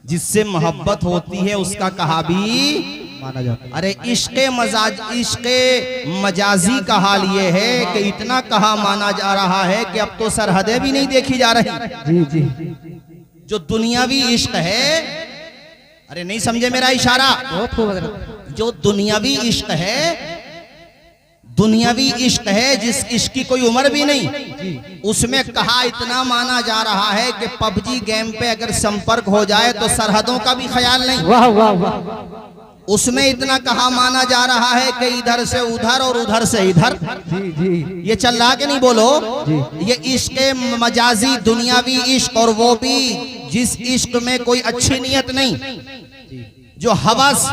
जिससे मोहब्बत होती है उसका कहा भी माना जाता है। अरे इश्क़ मजाजी का हाल ये है कि इतना कहा माना जा रहा है कि अब तो सरहदें भी नहीं देखी जा रही। जी जी जो दुनियावी इश्क है, अरे नहीं समझे मेरा इशारा, बहुत खूब हजरत। जो दुनियावी इश्क है, दुनियावी इश्क है जिस इश्क की कोई उम्र भी नहीं, उसमें कहा इतना माना जा रहा है कि पबजी गेम पे अगर संपर्क हो जाए तो सरहदों का भी ख्याल नहीं। वाह वाह वाह। उसमें इतना कहा माना जा रहा है कि इधर से उधर और उधर से इधर। जी जी ये चल रहा कि नहीं बोलो? जी। ये इश्क मजाजी दुनियावी इश्क, और वो भी जिस इश्क में कोई अच्छी नीयत नहीं, जो हवस,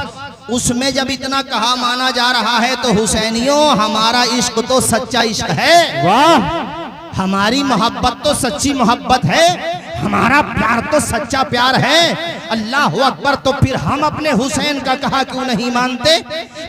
उसमें जब इतना कहा माना जा रहा है तो हुसैनियों हमारा इश्क तो सच्चा इश्क है। वाह। हमारी मोहब्बत तो सच्ची मोहब्बत है, हमारा प्यार तो सच्चा प्यार है। अल्लाह अकबर। तो फिर हम अपने हुसैन का कहा क्यों नहीं मानते?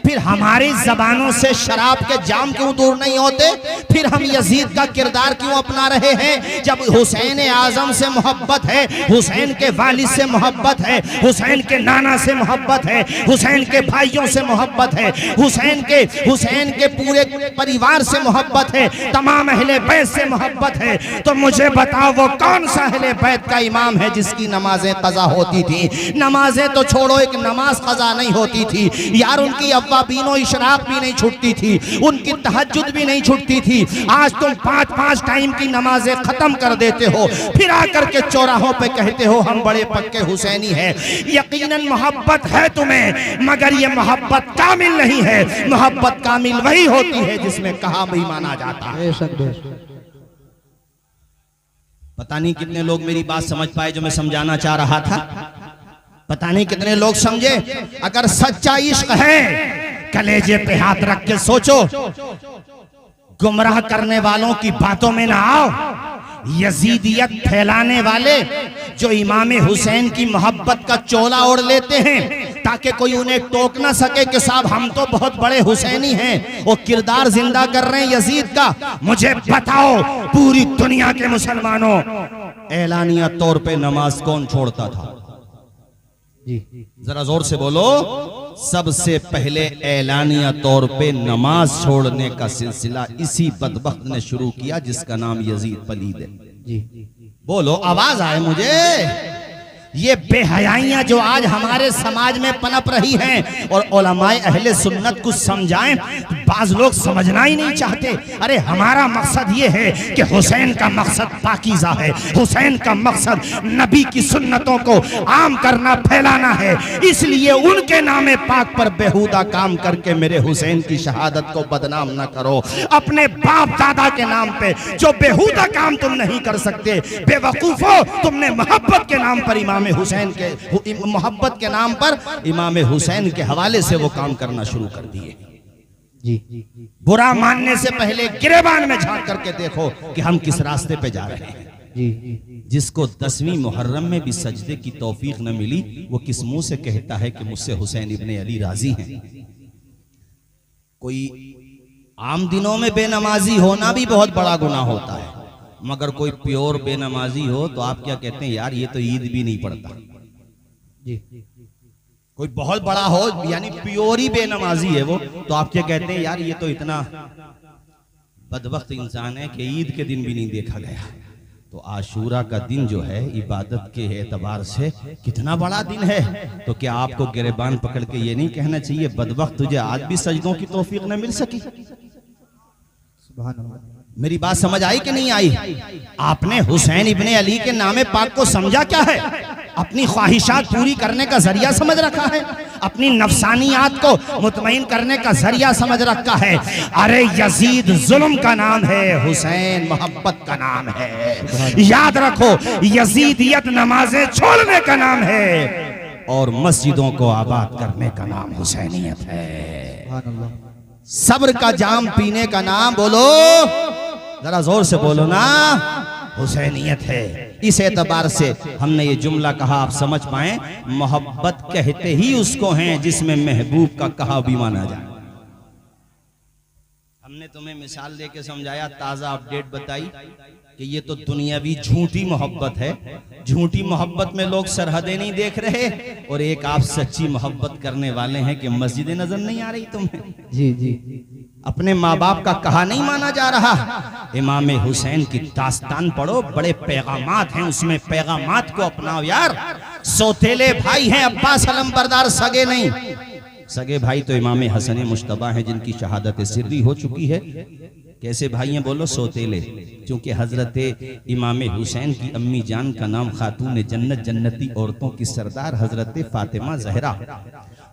फिर हमारी जबानों से शराब के जाम क्यों दूर नहीं होते? फिर हम यजीद का किरदार क्यों अपना रहे हैं? जब हुसैन आजम से मोहब्बत है, हुसैन के वालिद से मोहब्बत है, हुसैन के नाना से मोहब्बत है, हुसैन के भाइयों से मोहब्बत है, हुसैन के पूरे परिवार से मोहब्बत है, तमाम अहले बैत से मोहब्बत है, तो मुझे बताओ वो कौन सा अहले बैत का इमाम है जिसकी नमाजें कज़ा होती थी? नमाजें तो छोड़ो, एक नमाज कज़ा नहीं होती थी यार। उनकी अव्वाबीनो इशराक भी नहीं छूटती थी, उनकी तहज्जुद भी नहीं छूटती थी। आज तुम 5-5 टाइम की नमाजें खत्म कर देते हो, फिर आकर के चौराहों पे कहते हो हम बड़े पक्के हुसैनी हैं। यकीनन मोहब्बत है तुम्हें, मगर ये मोहब्बत कामिल नहीं है। मोहब्बत कामिल वही होती है जिसमें कहा भी माना जाता है। पता नहीं कितने लोग मेरी बात समझ पाए जो मैं समझाना चाह रहा था, पता नहीं कितने लोग समझे। अगर सच्चा इश्क है, कलेजे पे हाथ रख के सोचो, गुमराह करने वालों की बातों में ना आओ। यजीदियत फैलाने वाले जो इमाम हुसैन की मोहब्बत का चोला ओढ़ लेते हैं ताकि कोई उन्हें टोक ना सके कि साहब हम तो बहुत बड़े हुसैनी हैं, वो किरदार जिंदा कर रहे हैं यजीद का। मुझे बताओ पूरी दुनिया के मुसलमानों, एलानिया तौर पे नमाज कौन छोड़ता था? जी जरा जोर से बोलो। सबसे पहले एलानिया तौर पे नमाज छोड़ने का सिलसिला इसी बदबख्त ने शुरू किया जिसका नाम यजीद पलीद है। जी बोलो, आवाज आए मुझे। ये बेहयाइयां जो आज हमारे समाज में पनप रही हैं और उलमाए अहले सुन्नत को समझाएं, बाज लोग समझना ही नहीं चाहते। अरे हमारा मकसद ये है कि हुसैन का मकसद पाकीज़ा है, हुसैन का मकसद नबी की सुन्नतों को आम करना, फैलाना है। इसलिए उनके नामे पाक पर बेहुदा काम करके मेरे हुसैन की शहादत को बदनाम न करो। अपने बाप दादा के नाम पे जो बेहुदा काम तुम नहीं कर सकते, बेवकूफो, तुमने मोहब्बत के नाम पर इमाम हुसैन के मोहब्बत के नाम पर इमाम हुसैन के हवाले से वो काम करना शुरू कर दिए। जी बुरा मानने से पहले गिरेबान में झांक करके देखो कि हम किस रास्ते पे जा रहे हैं। जी जिसको 10वीं मुहर्रम में भी सजदे की तौफीक न मिली, वो किस मुंह से कहता है कि मुझसे हुसैन इब्ने अली राजी हैं? कोई आम दिनों में बेनमाजी होना भी बहुत बड़ा गुनाह होता है, मगर कोई प्योर बेनमाजी हो तो आप क्या कहते हैं? यार ये तो ईद भी नहीं पढ़ता। जी कोई बहुत बड़ा हो, यानी प्योर ही बेनमाजी है वो, तो आप क्या कहते हैं? यार ये तो इतना बदबख्त इंसान है कि ईद के दिन भी नहीं देखा गया। तो आशूरा का दिन जो है इबादत के एतबार से कितना बड़ा दिन है। तो क्या आपको गिरेबान पकड़ के ये नहीं कहना चाहिए बदबख्त तुझे आज भी सजदों की तौफीक न मिल सकी? मेरी बात समझ आई कि नहीं आई? आपने हुसैन इब्ने अली के नामे पाक को समझा क्या है? अपनी ख्वाहिशात पूरी करने का जरिया समझ रखा है, अपनी नफसानियात को मुतमईन करने का जरिया समझ रखा है। अरे यजीद जुल्म का नाम है, हुसैन मोहब्बत का नाम है। याद रखो, यजीदियत नमाजें छोड़ने का नाम है और मस्जिदों को आबाद करने का नाम हुसैनियत है। सब्र का जाम पीने का नाम, बोलो जरा जोर से बोलो ना, हुसैनियत है। इस एतबार से हमने ये जुमला कहा, आप समझ पाए, मोहब्बत कहते ही उसको हैं जिसमें महबूब का कहा भी माना जाए। हमने तुम्हें मिसाल देके समझाया, ताजा अपडेट बताई कि ये तो दुनियावी झूठी मोहब्बत है। झूठी मोहब्बत में लोग सरहदें नहीं देख रहे, और एक आप सच्ची मोहब्बत करने वाले हैं कि मस्जिदें नजर नहीं आ रही तुम्हें। जी जी। अपने माँ बाप का कहा नहीं माना जा रहा। इमाम हुसैन की दास्तान पढ़ो, बड़े पैगामात हैं उसमें, पैगामात को अपनाओ यार। सौतेले भाई हैं अब्बास अलंबरदार, सगे नहीं। सगे भाई तो इमाम हसन मुश्तबा हैं जिनकी शहादत सिर्री हो चुकी है। कैसे भाई हैं बोलो? सौतेले। क्योंकि हजरत इमाम हुसैन की अम्मी जान का नाम खातून जन्नत, जन्नती औरतों की सरदार हजरत फातिमा जहरा,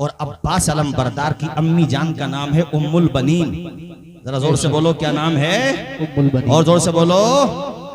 और अब्बास अलंबरदार की अम्मी जान का नाम है उम्मुल बनीन। जरा जोर से बोलो क्या नाम है? उम्मुल बनीन। और जोर से बोलो।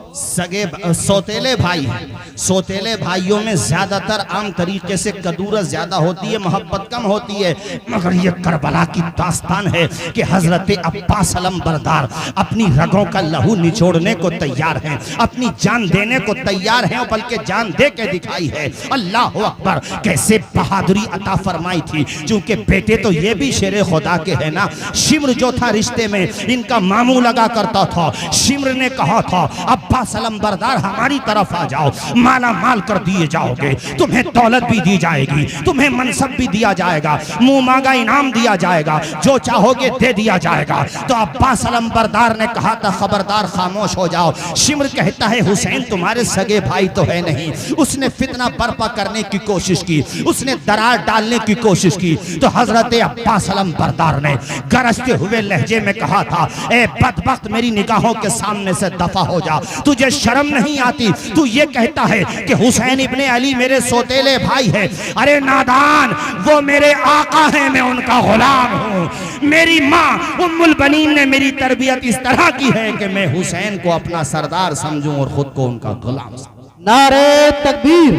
सगे सौतेले भाई हैं। सौतेले भाइयों में ज्यादातर आम तरीके से कदूरत ज्यादा होती है, मोहब्बत कम होती है। मगर ये करबला की दास्तान है कि हजरत अब्बास अलंबरदार अपनी रगों का लहू निचोड़ने को तैयार हैं, अपनी जान देने को तैयार हैं, और बल्कि जान दे के दिखाई है। अल्लाह अकबर, कैसे बहादुरी अता फरमाई थी। क्योंकि बेटे तो ये भी शेरे खुदा के है ना। शिम्र जो था रिश्ते में इनका मामू लगा करता था। शिम्र ने कहा था अब्बास अलंबरदार हमारी तरफ आ जाओ, माला माल कर दिए जाओगे, तुम्हें दौलत भी दी जाएगी, तुम्हें मनसब भी दिया जाएगा, मुंह मांगा इनाम दिया जाएगा, जो चाहोगे दे दिया जाएगा। तो अब्बास अलंबरदार ने कहा था खबरदार खामोश हो जाओ। शिम्र कहता है हुसैन तुम्हारे सगे भाई तो है नहीं। उसने फितना बर्पा करने की कोशिश की, उसने दरार डालने की कोशिश की। तो हजरत अब्बास अलंबरदार ने गरजते हुए लहजे में कहा था ए बदबख्त मेरी निगाहों के सामने से दफा हो जा, तुझे शर्म नहीं आती? तू ये कहता है कि हुसैन इब्ने अली मेरे सौतेले भाई है। अरे नादान, वो मेरे आका हैं, मैं उनका गुलाम हूँ। मेरी माँ उम्मुल बनीन ने मेरी तरबियत इस तरह की है कि मैं हुसैन को अपना सरदार समझूं और खुद को उनका गुलाम समझूं। नारे तकबीर,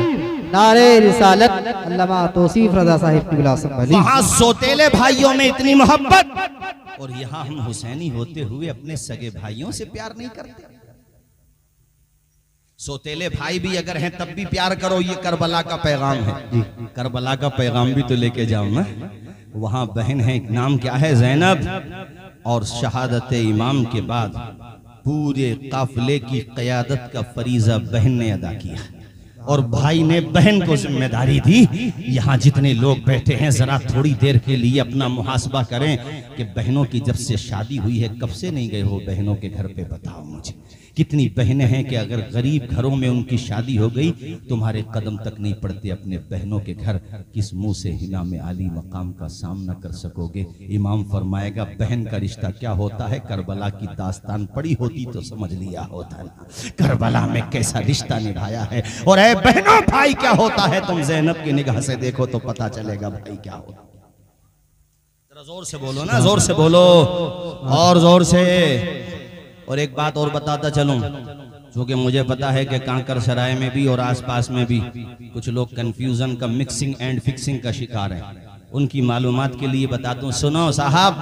नारे रिसालत। अल्लामा तौसीफ रज़ा साहिब की बिलासम अली। वहां सौतेले भाइयों में इतनी मोहब्बत, और यहाँ हम हुसैनी होते हुए अपने सगे भाइयों से प्यार नहीं करते। सौतेले भाई भी अगर हैं तब भी प्यार करो, ये करबला का पैगाम है। करबला का पैगाम भी तो लेके जाओ ना। वहां बहन है, नाम क्या है? जैनब। और शहादत इमाम के बाद पूरे काफिले की क़यादत का फरीजा बहन ने अदा किया, और भाई ने बहन को जिम्मेदारी दी। यहाँ जितने लोग बैठे हैं जरा थोड़ी देर के लिए अपना मुहासबा करें कि बहनों की जब से शादी हुई है कब से नहीं गए हो बहनों के घर पे? बताओ मुझे कितनी बहनें हैं कि अगर गरीब घरों में उनकी शादी हो गई तुम्हारे कदम तक नहीं पड़ते अपने बहनों के घर। किस मुंह से हिना में आली मकाम का सामना कर सकोगे? इमाम फरमाएगा बहन का रिश्ता क्या होता है। करबला की दास्तान पड़ी होती तो समझ लिया होता ना, करबला में कैसा रिश्ता निभाया है। और ऐ बहनों, भाई क्या होता है तुम जैनब की निगाह से देखो तो पता चलेगा भाई क्या होता है। जरा जोर से बोलो ना, जोर से बोलो, और जोर से। और एक बात और बताता चलूं, क्योंकि मुझे पता है कि कांकर सराय में भी और आसपास में भी कुछ लोग कंफ्यूजन का, मिक्सिंग एंड फिक्सिंग का शिकार हैं। उनकी मालूमात के लिए बता दूं, सुनो साहब,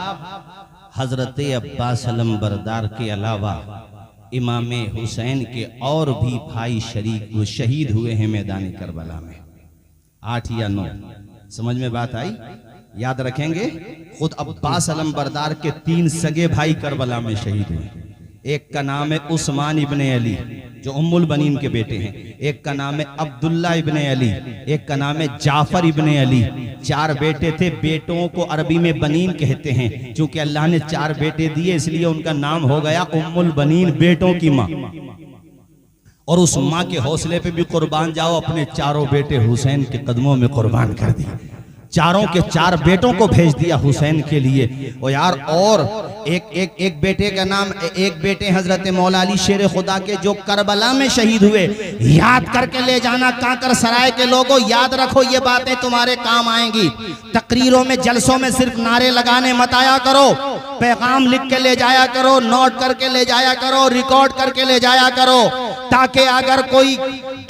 हजरत अब्बास अलंबरदार के अलावा इमाम हुसैन के और भी भाई शहीद हुए हैं मैदान करबला में, 8 या 9। समझ में बात आई? याद रखेंगे। खुद अब्बास अलंबरदार के 3 सगे भाई करबला में शहीद हुए। एक का नाम है उस्मान इब्ने अली जो उम्मुल बनीन के बेटे हैं, एक का नाम है अब्दुल्ला इब्ने अली, एक का नाम है जाफर इब्ने अली। 4 बेटे थे। बेटों को अरबी में बनीन कहते हैं, क्योंकि अल्लाह ने 4 बेटे दिए इसलिए उनका नाम हो गया उम्मुल बनीन, बेटों की माँ। और उस माँ के हौसले पे भी कुर्बान जाओ, अपने 4 बेटे हुसैन के कदमों में कुर्बान कर दिए। 4 के 4 बेटों को भेज दिया हुसैन के लिए। और यार, और एक बेटे का नाम, एक बेटे हजरत मौला अली शेर खुदा के जो करबला में शहीद हुए। याद करके ले जाना कांकर सराय के लोगों, याद रखो, ये बातें तुम्हारे काम आएंगी। तकरीरों में, जलसों में सिर्फ नारे लगाने मत आया करो, पैगाम लिख के ले जाया करो, नोट करके ले जाया करो, रिकॉर्ड करके ले जाया करो, ताकि अगर कोई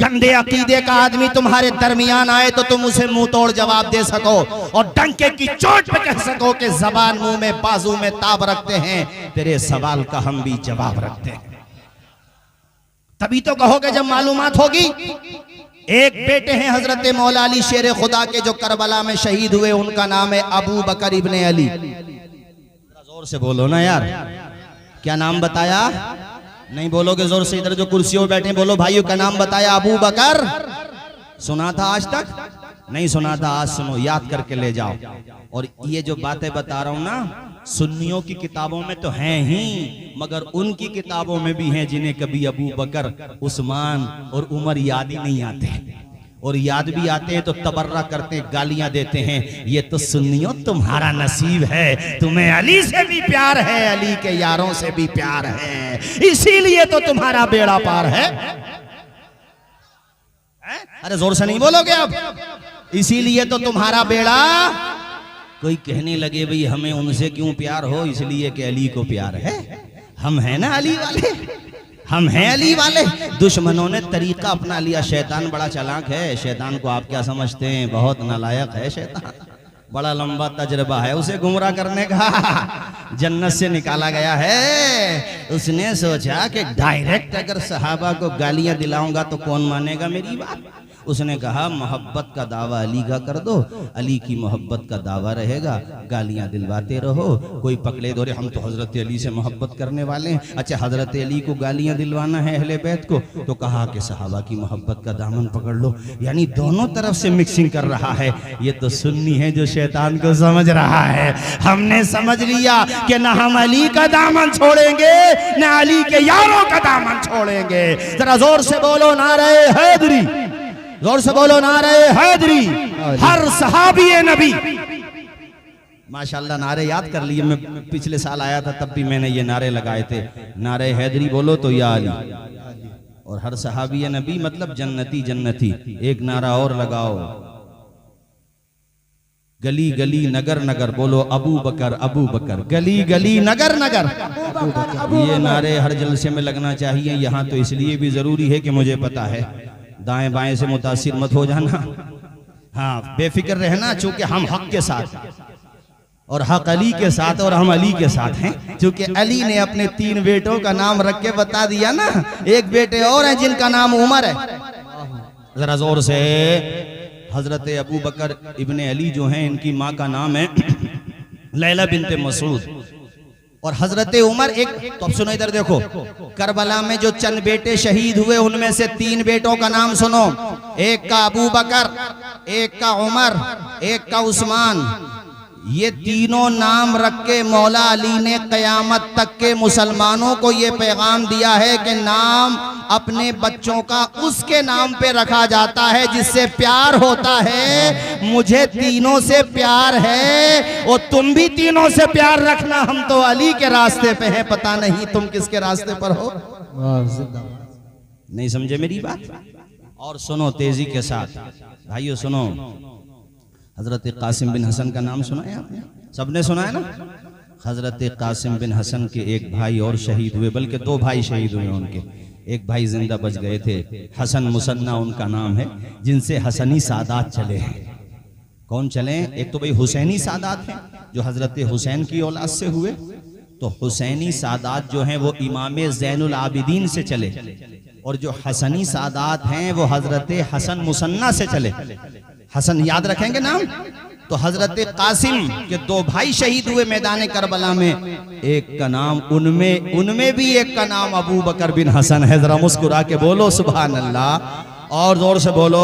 गंदे अकीदे का आदमी तुम्हारे दरमियान आए तो तुम उसे मुंह तोड़ जवाब दे सको, और डंके की चोट पे कह सको कि जबान मुंह में, बाजू में ताब रखते हैं, तेरे सवाल का हम भी जवाब रखते हैं। तभी तो कहोगे जब मालूमात होगी। एक बेटे हैं हजरत मौला अली शेर खुदा के जो करबला में शहीद हुए, उनका नाम है अबू बकर इब्ने अली। जोर से बोलो ना यार, क्या नाम बताया? नहीं बोलोगे जोर से? इधर जो कुर्सियों में बैठे बोलो भाइयों का नाम बताया अबू बकर। सुना था आज तक? नहीं सुना था, आज सुनो, याद करके ले जाओ। और ये जो बातें बता रहा हूं ना, सुन्नियों की किताबों में तो हैं ही, मगर उनकी किताबों में भी हैं जिन्हें कभी अबू बकर, उस्मान और उमर याद ही नहीं आते, और याद भी आते हैं तो तबर्रा करते, गालियां देते हैं। ये तो सुन्नियों तुम्हारा नसीब है, तुम्हें अली से भी प्यार है, अली के यारों से भी प्यार है, इसीलिए तो तुम्हारा बेड़ा पार है। अरे जोर से नहीं बोलोगे अब? इसीलिए तो तुम्हारा बेड़ा। कोई कहने लगे भाई हमें उनसे क्यों प्यार हो, इसलिए कि अली को प्यार है। हम हैं ना अली वाले, हम हैं अली वाले। दुश्मनों ने तरीका अपना लिया। शैतान बड़ा चालाक है। शैतान को आप क्या समझते हैं? बहुत नालायक है शैतान, बड़ा लंबा तजर्बा है उसे गुमराह करने का। जन्नत से निकाला गया है। उसने सोचा कि डायरेक्ट अगर सहाबा को गालियां दिलाऊंगा तो कौन मानेगा मेरी बात। उसने कहा मोहब्बत का दावा अली का कर दो, अली की मोहब्बत का दावा रहेगा, गालियां दिलवाते रहो। कोई पकड़े दो, हम तो हजरत अली से मोहब्बत करने वाले हैं। अच्छा, हजरत अली को गालियां दिलवाना है अहले बैत को, तो कहा कि सहाबा की मोहब्बत का दामन पकड़ लो। यानी दोनों तरफ से मिक्सिंग कर रहा है। ये तो सुन्नी है जो शैतान को समझ रहा है। हमने समझ लिया कि न हम अली का दामन छोड़ेंगे, न अली के यारों का दामन छोड़ेंगे। जरा जोर से बोलो नारे हैदरी, जोर से बोलो नारे हैदरी, हर सहाबी नबी। माशाल्लाह, नारे याद कर लिए। मैं पिछले साल आया था तब भी मैंने ये नारे लगाए थे। नारे हैदरी बोलो तो या अली, और हर सहाबी नबी मतलब जन्नती जन्नती। एक नारा और लगाओ, गली गली नगर नगर बोलो अबू बकर अबू बकर, गली गली नगर नगर। ये नारे हर जलसे में लगना चाहिए। यहाँ तो इसलिए भी जरूरी है कि मुझे पता है, दाएं बाएं से मुतासिर मत हो जाना। हाँ, बेफिक्र रहना, चूंकि हम हक के साथ और हक अली के साथ, और हम अली के साथ हैं। चूंकि अली ने अपने 3 बेटों का नाम रख के बता दिया ना। एक बेटे और हैं जिनका नाम उमर है। जरा जोर से, हजरत अबू बकर इब्ने अली जो हैं, इनकी माँ का नाम है लैला बिनते मसूद, और हजरत उमर एक। तो अब सुनो, इधर देखो, करबला में जो चंद बेटे शहीद हुए उनमें से 3 बेटों का नाम सुनो। एक का अबू बकर, एक का उमर, एक का उस्मान। ये तीनों नाम रख के मौला अली ने कयामत तक के मुसलमानों को ये पैगाम दिया है कि नाम अपने बच्चों का उसके नाम पे रखा जाता है जिससे प्यार होता है। मुझे तीनों से प्यार है, और तुम भी तीनों से प्यार रखना। हम तो अली के रास्ते पे हैं, पता नहीं तुम किसके रास्ते पर हो। नहीं समझे मेरी बात? और सुनो तेजी के साथ भाइयों, सुनो। हजरत कासिम बिन हसन का नाम सुना है आपने? सबने सुना है ना? हजरत कासिम बिन हसन के एक भाई और शहीद हुए, बल्कि 2 भाई शहीद हुए उनके। एक भाई जिंदा बच गए थे, हसन मुसन्ना उनका नाम है, जिनसे हसनी सादात चले हैं। कौन चले? एक तो भाई हुसैनी सादात हैं जो हजरत हुसैन की औलाद से हुए, तो हुसैनी सादात जो हैं वो इमाम ज़ैनुल आबिदीन से चले, और जो हसनी सादात हैं वो हजरत हसन मुसन्ना से चले। हसन याद रखेंगे नाम। तो हजरत कासिम के 2 भाई शहीद हुए मैदान करबला में। एक का नाम उनमें भी एक का नाम अबू बकर बिन हसन है। जरा मुस्कुरा के बोलो सुभान अल्लाह, और जोर से बोलो।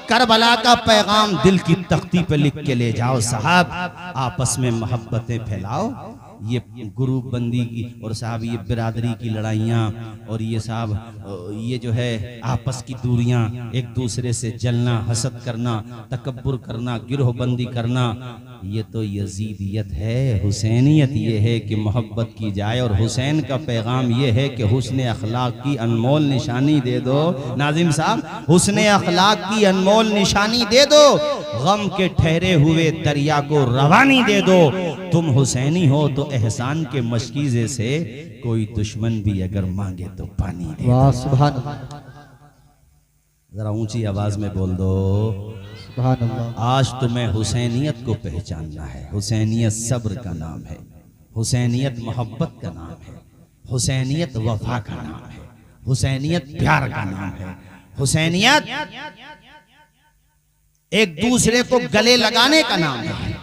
करबला का पैगाम दिल की तख्ती पे लिख के ले जाओ साहब। आपस में मोहब्बतें फैलाओ। ये ग्रुप बंदी की और साहब ये बिरादरी की लड़ाइयाँ, और ये साहब ये जो है आपस की दूरियां, एक दूसरे से जलना, हसद करना, तकब्बुर करना, गिरोह बंदी करना, ये तो यजीदियत है। हुसैनियत ये है कि मोहब्बत की जाए, और हुसैन का पैगाम ये है कि हुस्न अखलाक की अनमोल निशानी दे दो। नाजिम साहब, हुस्न अखलाक की अनमोल निशानी दे दो। गम के ठहरे हुए दरिया को रवानी दे दो। तुम हुसैनी हो तो एहसान के मशकीजे से कोई दुश्मन भी अगर मांगे तो पानी दे। वाह सुभान अल्लाह, जरा ऊंची आवाज में बोल दो सुभान अल्लाह। आज तुम्हें हुसैनियत को पहचानना है। हुसैनियत सब्र का नाम है, हुसैनियत मोहब्बत का नाम है, हुसैनियत वफा का नाम है, हुसैनियत प्यार का नाम है, हुसैनियत एक दूसरे को गले लगाने का नाम है,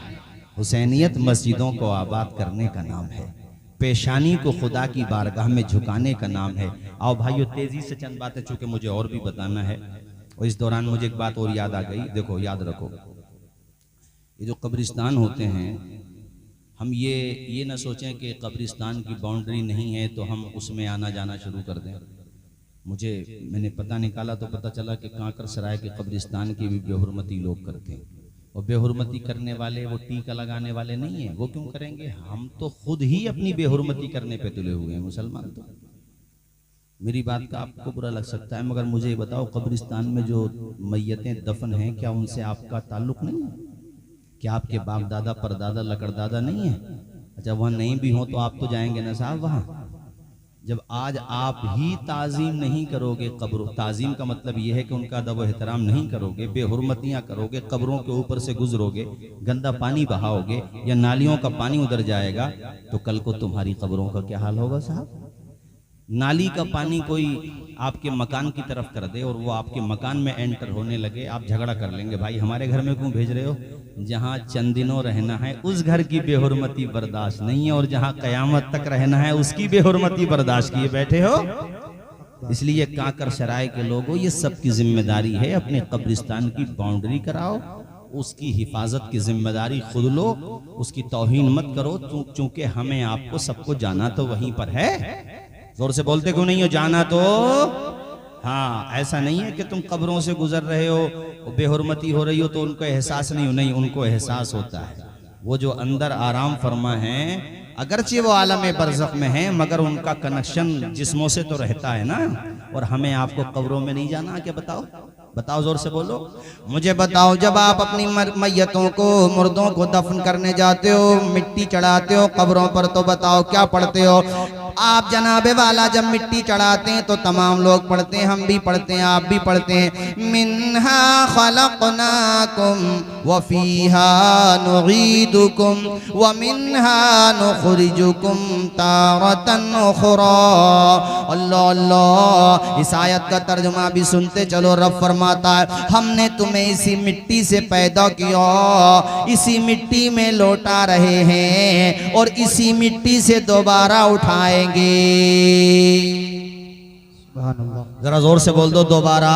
हुसैनियत मस्जिदों को आबाद करने का नाम है, पेशानी को खुदा की बारगाह में झुकाने का नाम है। आओ भाइयों तेजी से चंद बातें, चूंकि मुझे और भी बताना है और इस दौरान मुझे एक बात और याद आ गई। देखो याद रखो, ये जो कब्रिस्तान होते हैं, हम ये ना सोचें कि कब्रिस्तान की बाउंड्री नहीं है तो हम उसमें आना जाना शुरू कर दें। मैंने पता निकाला तो पता चला कि कांकर सराय के कब्रिस्तान की भी बेहुरमती लोग करते हैं। और बेहुरमती करने वाले वो टीका लगाने वाले नहीं है, वो क्यों करेंगे? हम तो खुद ही अपनी बेहुरमती करने पे तुले हुए हैं मुसलमान। तो मेरी बात का आपको बुरा लग सकता है, मगर मुझे बताओ, कब्रिस्तान में जो मैयतें दफन हैं, क्या उनसे आपका ताल्लुक नहीं है? क्या आपके बाप दादा परदादा लकड़दादा नहीं है? अच्छा, वहाँ नहीं भी हो तो आप तो जाएंगे ना साहब वहाँ। जब आज आप ही ताज़ीम नहीं करोगे कब्रों, ताज़ीम का मतलब यह है कि उनका अदब व एहतराम नहीं करोगे, बेहुरमतियाँ करोगे, कब्रों के ऊपर से गुजरोगे, गंदा पानी बहाओगे या नालियों का पानी उधर जाएगा, तो कल को तुम्हारी कब्रों का क्या हाल होगा साहब? नाली का पानी कोई आपके मकान की तरफ कर दे और वो आपके मकान में एंटर होने लगे, आप झगड़ा कर लेंगे, भाई हमारे घर में क्यों भेज रहे हो? जहाँ चंद दिनों रहना है उस घर की बेहुरमती बर्दाश्त नहीं है, और जहाँ कयामत तक रहना है उसकी बेहुरमती बर्दाश्त किए बैठे हो। इसलिए कांकर सराय के लोगों, ये सबकी जिम्मेदारी है, अपने कब्रिस्तान की बाउंड्री कराओ, उसकी हिफाजत की जिम्मेदारी खुद लो, उसकी तौहीन मत करो। चूंकि हमें आपको सबको जाना तो वहीं पर है। जोर से बोलते क्यों नहीं हो? जाना तो हाँ, ऐसा नहीं है कि तुम कब्रों से गुजर रहे हो, बेहुरमती हो रही हो तो उनको एहसास नहीं हो, नहीं, उनको एहसास होता है। वो जो अंदर आराम फरमा है, अगरचे वो आलम बरज़ख में है, मगर उनका कनेक्शन जिस्मों से तो रहता है ना। और हमें आपको कब्रों में नहीं जाना, क्या बताओ? बताओ, जोर से बोलो। मुझे बताओ, जब आप अपनी मैयतों को, मुर्दों को दफन करने जाते हो, मिट्टी चढ़ाते हो कब्रों पर, तो बताओ क्या पढ़ते हो आप? जनाबे वाला जब मिट्टी चढ़ाते हैं तो तमाम लोग पढ़ते हैं, हम भी पढ़ते हैं, आप भी पढ़ते हैं, मिन्हा खलक़नाकुम व फीहा नुईदुकुम व मिन्हा नुखरिजुकुम तारतन उखरा। अल्लाह अल्लाह, इस आयत का तर्जुमा भी सुनते चलो। रब फरमाता है, हमने तुम्हें इसी मिट्टी से पैदा किया, इसी मिट्टी में लौटा रहे हैं और इसी मिट्टी से दोबारा उठाएंगे। जरा जोर से बोल दो, दोबारा।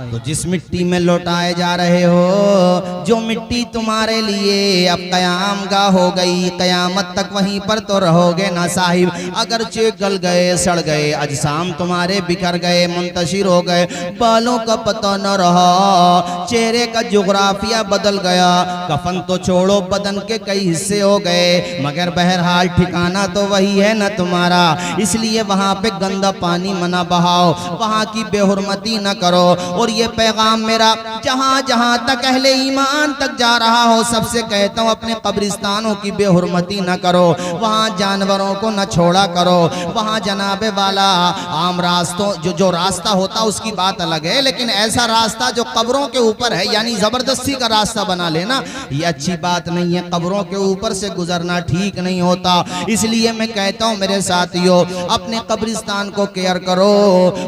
तो जिस मिट्टी में लौटाए जा रहे हो, जो मिट्टी तुम्हारे लिए अब कयाम गाह हो गई, कयामत तक वहीं पर तो रहोगे ना साहिब। अगरचे गल गए, सड़ गए, अजसाम तुम्हारे बिखर गए, मुंतशिर हो गए, बालों का पता न रहा, चेहरे का जुग्राफिया बदल गया, कफन तो छोड़ो बदन के कई हिस्से हो गए, मगर बहरहाल ठिकाना तो वही है ना तुम्हारा। इसलिए वहाँ पे गंदा पानी मना बहाओ, वहाँ की बेहुरमती न करो। और ये पैगाम मेरा जहाँ जहाँ तक अहले ईमान तक जा रहा हो, सबसे कहता हूँ, अपने कब्रिस्तानों की बेहुरमती न करो, वहाँ जानवरों को न छोड़ा करो, वहाँ जनाबे वाला आम रास्तों जो रास्ता होता उसकी बात अलग है, लेकिन ऐसा रास्ता जो कब्रों के ऊपर है, यानी जबरदस्ती का रास्ता बना लेना, ये अच्छी बात नहीं है। कब्रों के ऊपर से गुजरना ठीक नहीं होता। इसलिए मैं कहता हूँ मेरे साथियों, अपने कब्रिस्तान को केयर करो,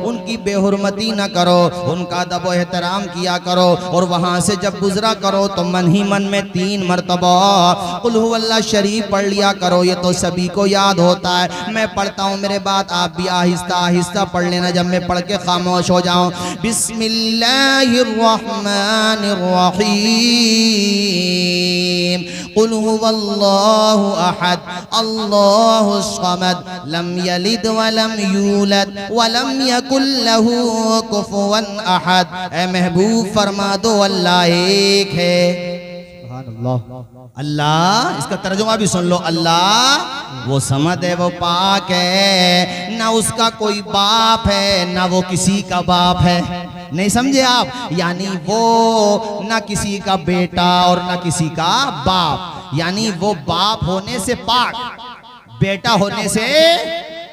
उनकी बेहुरमती न करो, उनका अदब व एहतराम किया करो। और वहां से जब गुजरा करो तो मन ही मन में 3 मरतबा कुल हुवल्लाह शरीफ पढ़ लिया करो। ये तो सभी को याद होता है, मैं पढ़ता हूँ, मेरे बात आप भी आहिस्ता आहिस्ता पढ़ लेना, जब मैं पढ़ के खामोश हो जाऊं। बिस्मिल्लाहिर्रहमानिर्रहीम, कुल हुवल्लाहु अहद अल्लाहुस समद लम यलिद व लम यूलद व लम यकुल लहू कुफुवन अहद। ऐ महबूब फरमा दो, अल्लाह एक है। अल्लाह, इसका तर्जुमा भी सुन लो, अल्लाह वो समद है, वो पाक है, ना उसका कोई बाप है ना वो किसी का बाप है। नहीं समझे आप? यानी वो ना किसी का बेटा और ना किसी का बाप, यानी वो बाप होने से पाक, बेटा होने से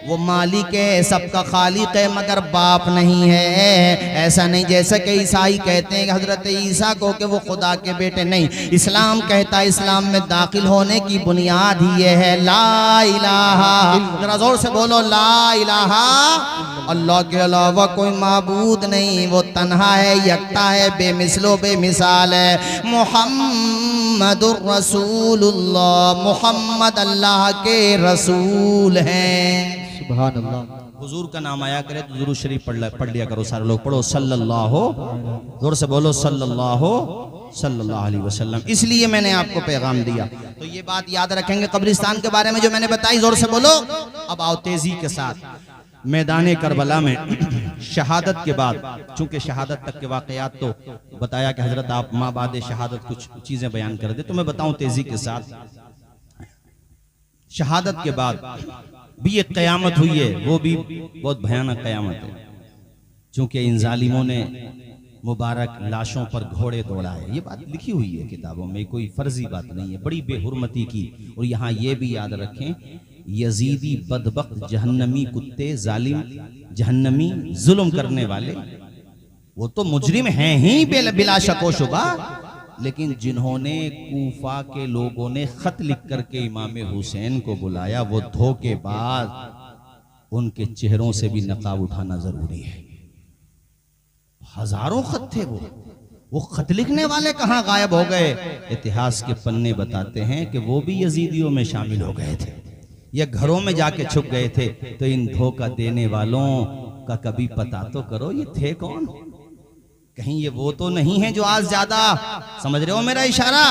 वो मालिक है, सबका खालिक है, मगर बाप नहीं है। ऐसा नहीं जैसा कि ईसाई कहते हैं कि हजरत ईसा को कि वो खुदा के बेटे, नहीं। इस्लाम कहता है, इस्लाम में दाखिल होने की बुनियाद ही ये है, ला इलाहा, जरा जोर से बोलो, ला इलाहा अल्लाह के अलावा कोई माबूद नहीं, वो तन्हा है, यकता है, बेमिसलो बेमिसाल है। मुहम्मदुर रसूलुल्लाह, मुहम्मद अल्लाह के रसूल हैं। सुभान अल्लाह। हुजूर का नाम आया करे तो दुरूद शरीफ पढ़ लिया करो, सारे लोग पढ़ो सल्लल्लाहु, जोर से बोलो सल्लल्लाहु अलैहि वसल्लम। इसलिए मैंने आपको पैगाम दिया, तो ये बात याद रखेंगे कब्रिस्तान के बारे में जो मैंने बताई। जोर से बोलो। अब आओ तेजी के साथ मैदान करबला में शहादत के बाद, चूंकि शहादत तक के वाकयात तो बताया कि हजरत आप माँ बाद शहादत कुछ चीजें बयान कर दे, तो मैं बताऊं तेजी के साथ। शहादत के बाद भी एक कयामत हुई है, वो भी बहुत भयानक कयामत है, चूंकि इन जालिमों ने मुबारक लाशों पर घोड़े दौड़ाए। ये बात लिखी हुई है किताबों में, कोई फर्जी बात नहीं है, बड़ी बेहुरमती की। और यहाँ ये भी याद रखें, यजीदी बदबख्त जहन्नमी कुत्ते, जालिम जहन्नमी जुल्म करने वाले, वो तो मुजरिम हैं ही बिला शको शुबा, लेकिन जिन्होंने कूफा के लोगों ने खत लिख करके इमाम हुसैन को बुलाया, वो धोखेबाज, उनके चेहरों से भी नकाब उठाना जरूरी है। हजारों खत थे, वो खत लिखने वाले कहां गायब हो गए? इतिहास के पन्ने बताते हैं कि वो भी यजीदियों में शामिल हो गए थे, या घरों में जाके छुप गए थे। तो इन धोखा देने वालों का कभी पता तो करो, ये थे कौन? कहीं ये वो तो नहीं है जो आज ज्यादा, समझ रहे हो मेरा इशारा?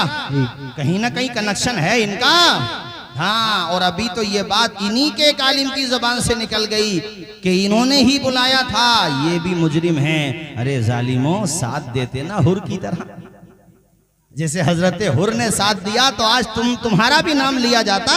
कहीं ना कहीं कनेक्शन है इनका। हाँ, और अभी तो ये बात इन्हीं के एक आलिम की जुबान से निकल गई कि इन्होंने ही बुलाया था, ये भी मुजरिम हैं। अरे जालिमों, साथ देते ना हुर की तरह, जैसे हजरत हुर ने साथ दिया तो आज तुम्हारा भी नाम लिया जाता,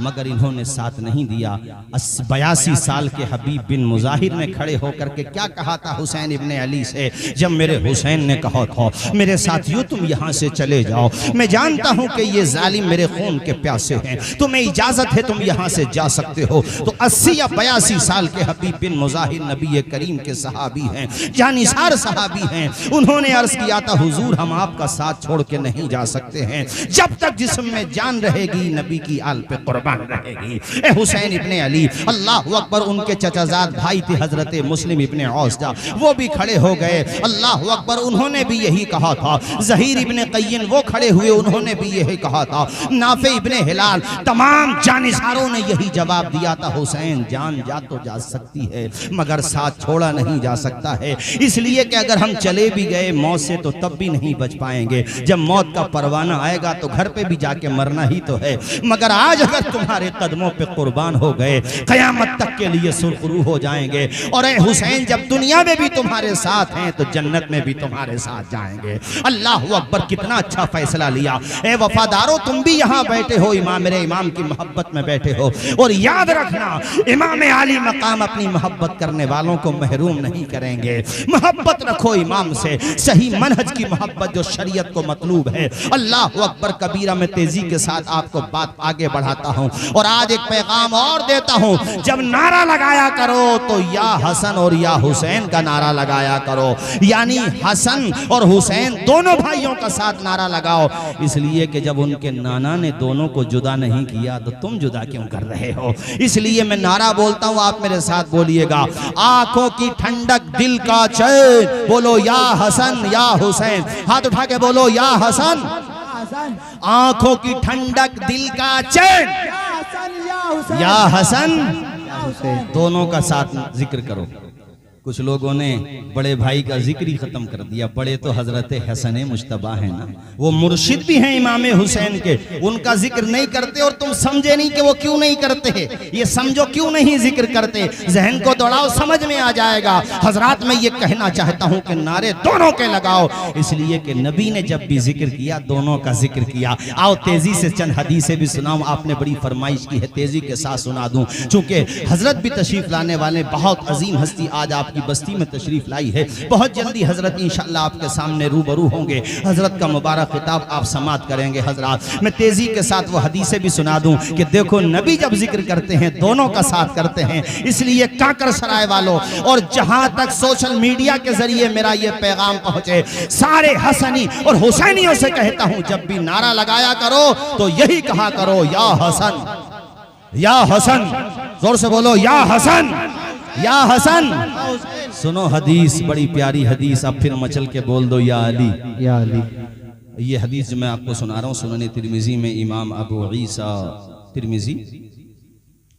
मगर इन्होंने साथ नहीं दिया। 82 साल के हबीब बिन मुजाहिर ने खड़े होकर के क्या कहा था हुसैन इब्ने अली से, जब मेरे हुसैन ने कहा था मेरे साथियों तुम यहाँ से चले जाओ, मैं जानता हूँ कि ये जालिम मेरे खून के प्यासे हैं, तुम्हें इजाजत है तुम यहाँ से जा सकते हो। तो 80 या 82 साल के हबीब बिन मुजाहिर नबी करीम के सहाबी हैं, जानिसार सहाबी हैं, उन्होंने अर्ज किया था हुजूर हम आपका साथ छोड़ के नहीं जा सकते हैं, जब तक जिस्म में जान रहेगी नबी की आल पे कुर्बान रहेगी। ए हुसैन इब्ने अली, अल्लाह अकबर, उनके चचाजाद भाई थे हजरत मुस्लिम इब्ने औसजा, वो भी खड़े हो गए, अल्लाह अकबर, उन्होंने भी यही कहा था। ज़हीर इब्ने क़य्यिन वो खड़े हुए, उन्होंने भी यही कहा था। नाफे इब्ने हिलाल, तमाम जानिसारों ने यही जवाब दिया था, हुसैन जान जा तो जा सकती है मगर साथ छोड़ा नहीं जा सकता है, इसलिए कि अगर हम चले भी गए मौत से तो तब भी नहीं बच पाएंगे, जब मौत का परवाना आएगा तो घर पे भी जाके मरना ही तो है। मगर आज अगर तुम्हारे कदमों पे कुर्बान हो गए, कयामत तक के लिए सुरखरू हो जाएंगे। और ए हुसैन, जब दुनिया में भी तुम्हारे साथ हैं तो जन्नत में भी तुम्हारे साथ जाएंगे। अल्लाह अकबर, कितना अच्छा फैसला लिया। ए वफादारों, तुम भी यहाँ बैठे हो, इमाम मेरे इमाम की मोहब्बत में बैठे हो, और याद रखना इमाम आली मकाम अपनी मोहब्बत करने वालों को महरूम नहीं करेंगे। मोहब्बत रखो इमाम से, सही मनहज की मोहब्बत जो शरीयत को मतलूब है। अल्लाह अकबर कबीरा में तेजी के साथ आपको बात आगे बढ़ाता हूं, और आज एक पैगाम और देता हूं, जब नारा लगाया करो तो या हसन और या हुसैन का नारा लगाया करो, यानी हसन और हुसैन दोनों भाइयों का साथ नारा लगाओ, इसलिए कि जब उनके नाना ने दोनों को जुदा नहीं किया तो तुम जुदा क्यों कर रहे हो। इसलिए मैं नारा बोलता हूं, आप मेरे साथ बोलिएगा, आंखों की ठंडक दिल का चैन, बोलो या हसन या हुसैन, हाथ उठा के बोलो या हसन, आंखों की ठंडक दिल का चैन, या हसन, दोनों का साथ जिक्र करो। कुछ लोगों ने बड़े भाई का जिक्र ही खत्म कर दिया। बड़े तो हजरत हसन मुश्तबा है ना, वो मुर्शिद भी हैं इमाम हुसैन के, उनका जिक्र नहीं करते। और तुम समझे नहीं कि वो क्यों नहीं करते, ये समझो क्यों नहीं जिक्र करते। जहन को दौड़ाओ, समझ में आ जाएगा। हजरात, मैं ये कहना चाहता हूँ कि नारे दोनों के लगाओ, इसलिए कि नबी ने जब भी जिक्र किया दोनों का जिक्र किया। आओ तेजी से चंद हदीसें भी सुनाऊं, आपने बड़ी फरमाइश की है, तेजी के साथ सुना दूं, चूंकि हजरत भी तशरीफ लाने वाले बहुत अजीम हस्ती आज आपकी बस्ती में तशरीफ लाई है। बहुत जल्दी हजरत इंशाअल्लाह आपके सामने रूबरू होंगे, हजरत का मुबारक खिताब आप समात करेंगे। हजरत, मैं तेजी के साथ वो हदीसें भी सुना दूं कि देखो नबी जब जिक्र करते हैं दोनों का साथ करते हैं। इसलिए काकर सराय वालों, और जहां तक सोशल मीडिया के जरिए मेरा ये पैगाम पहुंचे, सारे हसनी और हुसैनियों से कहता हूं, जब भी नारा लगाया करो तो यही कहा करो, या हसन या हसन, जोर से बोलो या हसन या हसन। सुनो हदीस, बड़ी प्यारी हदीस, अब फिर मचल के बोल दो या अली। या अली। ये हदीस जो मैं आपको सुना रहा हूँ सुनन तिरमिजी में इमाम अबू ईसा तिरमिजी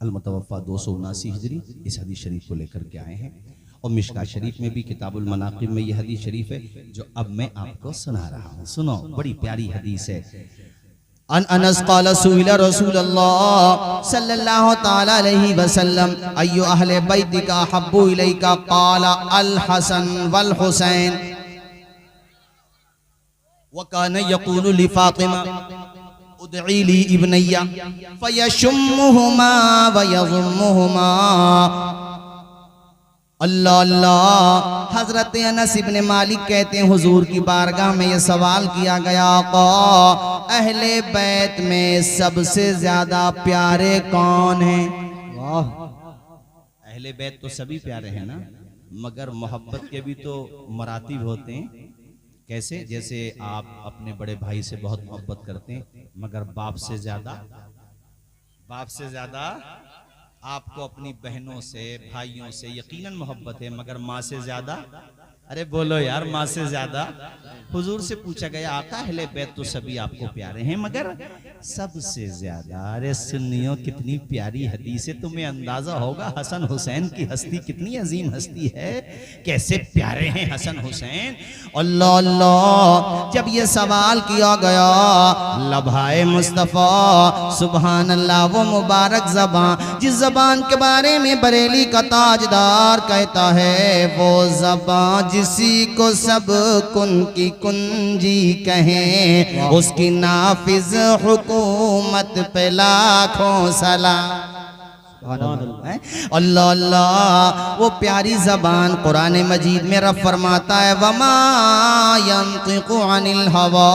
अल-मुतवफ़्फ़ा 279 हिजरी इस हदीस शरीफ को लेकर के आए हैं, और मिशका शरीफ में भी किताबुल मनाक़िब में ये हदीस शरीफ है जो अब मैं आपको सुना रहा हूँ। सुनो, बड़ी प्यारी हदीस है। अन अनस क़ाल सुइला रसूलुल्लाह सल्लल्लाहु तआला अलैहि वसल्लम अय्यु अहले बैतिका हब्बु इलैका क़ाल अल हसन वल हुसैन व कान यक़ूलु लि फ़ातिमा उदई ली इब्नैया फयशुम्मुहुमा व यज़ुम्मुहुमा। अल्लाह अल्लाह। हजरत अनस इब्ने मालिक कहते हैं हुजूर की बारगाह में ये सवाल किया गया, आका अहले बैत में सबसे ज्यादा प्यारे कौन हैं? वाह। अहले बैत तो सभी प्यारे हैं ना, मगर मोहब्बत के भी तो मरातिब होते हैं। कैसे? जैसे आप अपने बड़े भाई से बहुत मोहब्बत करते हैं, मगर बाप से ज्यादा आपको अपनी बहनों से, भाइयों से यकीनन मोहब्बत है, मगर माँ से ज्यादा। अरे बोलो यार, माँ से ज्यादा। हुजूर से पूछा गया, आका अहले बैत तो सभी आपको प्यारे हैं, मगर सबसे ज्यादा। अरे सुन्नियों, कितनी प्यारी हदीस है, तुम्हें अंदाजा होगा हसन हुसैन की हस्ती कितनी अजीम हस्ती है, कैसे प्यारे हैं हसन हुसैन। अल्लाह अल्लाह। जब ये सवाल किया गया, लभाए मुस्तफ़ा सुभान अल्लाह, वो मुबारक ज़बान जिस ज़बान के बारे में बरेली का ताजदार कहता है, वो ज़बान जिसी को सब कुन की कुंजी कहें, उसकी नाफिज हुकूमत पे लाखों सलाम। अल्लाह अल्लाह। वो प्यारी ज़बान कुरान मजीद में रब फरमाता है, वमा यंतिकु अनिल हवा